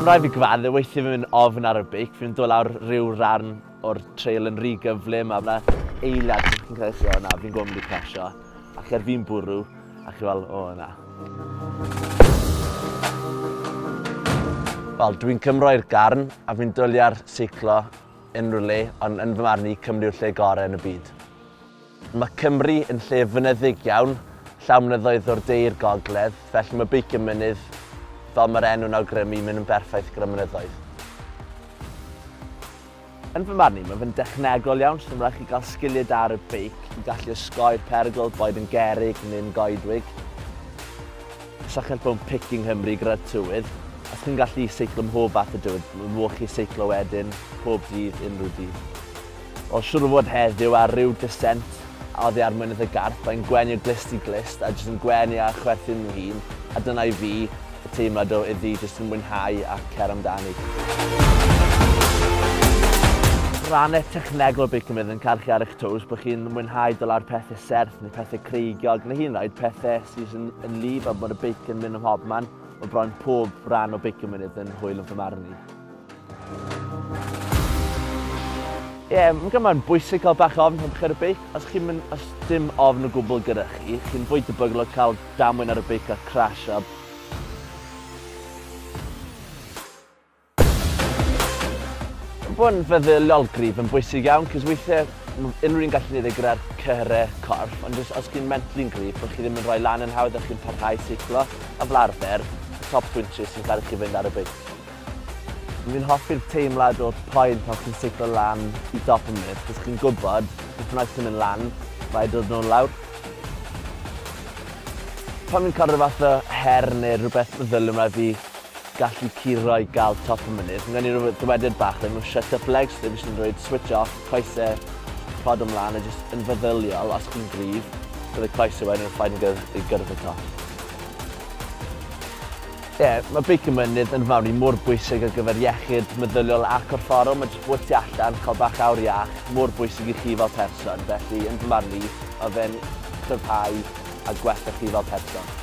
Mae'n rhaid fi gyfadde, weithio fi'n mynd ofn ar y beic, fi'n dod lawr rhyw ran o'r trail yn rhy gyflym, a yna eiliad sy'n cael eich na, fi'n gwybod mynd i clasio, ac fi'n bwrw, ac i fel, o na. Wel, dwi'n cymroi'r garn, a fi'n dwliau'r seiclo unrhyw le, ond yn fy marn i Cymru yw'r lle gorau yn y byd. Mae Cymru yn lle fynyddig iawn, llawn mynyddoedd o'r de i'r gogledd, felly mae Beicio Mynydd, fel mae'r enw'n awgrymu, mynd yn berffaith gyda mynyddoedd. Yn fy marn i, mae fe'n dechnegol iawn, so mae'n rhaid chi gael sgiliau da ar y beic, i gallu osgoi'r perygl, boed yn gerig neu'n goedwig. Sa'ch chi'n bod yn picking Hymru gyda'r tywydd, a chi'n gallu seiclo mhob fath o dywyd, mae'n mwch chi seiclo wedyn, pob dydd, unrhyw dydd. Wel, siŵr o fod heddiw ar ryw descent, a oedd ar mynydd y garth, mae'n gwenio glist i glist, a jyst yn gwenu a chwerthu'n hun, a dyna i fi, y teimlad o Iddi jyst yn mwynhau a cer amdani. Rannau technegol Beicio Mynydd yn carchu ar eich toes bod chi'n mwynhau dod lawr pethau serth neu pethau creigiog, neu hyn rhaid pethau sy'n yn lif a bod y beic yn mynd ym Hopcyn, o bron pob ran o Beicio Mynydd yn hwyl yn fy marn i. Mae'n gyma'n bwysig cael bach ofn pan chi'n ar y beic. Os dim ofn o gwbl gyda chi, chi'n fwy debygol o cael damwain ar y beic a crasio. Bod yn feddyliol gryf yn bwysig iawn, cos weithiau unrhyw un gallu gwneud gyda'r cyrau corff, ond os chi'n mentali'n gryf, bod chi ddim yn rhoi lan yn hawdd a chi'n parhau seiclo, a fel arfer, y top swinches sy'n cael chi fynd ar y beic. Fi'n hoffi'r teimlad o'r poen pan chi'n seiclo lan i dop y mynydd, cos chi'n gwybod beth bynnag chi'n mynd lan, rhaid dod nhw'n lawr. Pan fi'n cael rhywbeth o her neu rhywbeth meddyliol rhaid fi gallu curo i gael top y mynydd. Mae'n gwneud rhywbeth dywediad bach, nhw'n shut up legs, ddim eisiau rhoi switch off, coesau pod ymlaen, a jyst yn feddyliol, os chi'n gryf, bydd y coesau wedyn yn ffain i gyrraedd y top. Mae Beicio Mynydd yn fawr i mor bwysig ar gyfer iechyd meddyliol a corfforol, mae jyst bod tu allan, cael bach awr iach, mor bwysig i chi fel person, felly yn fy marn i, mae fe'n cryfhau a gwella chi fel person.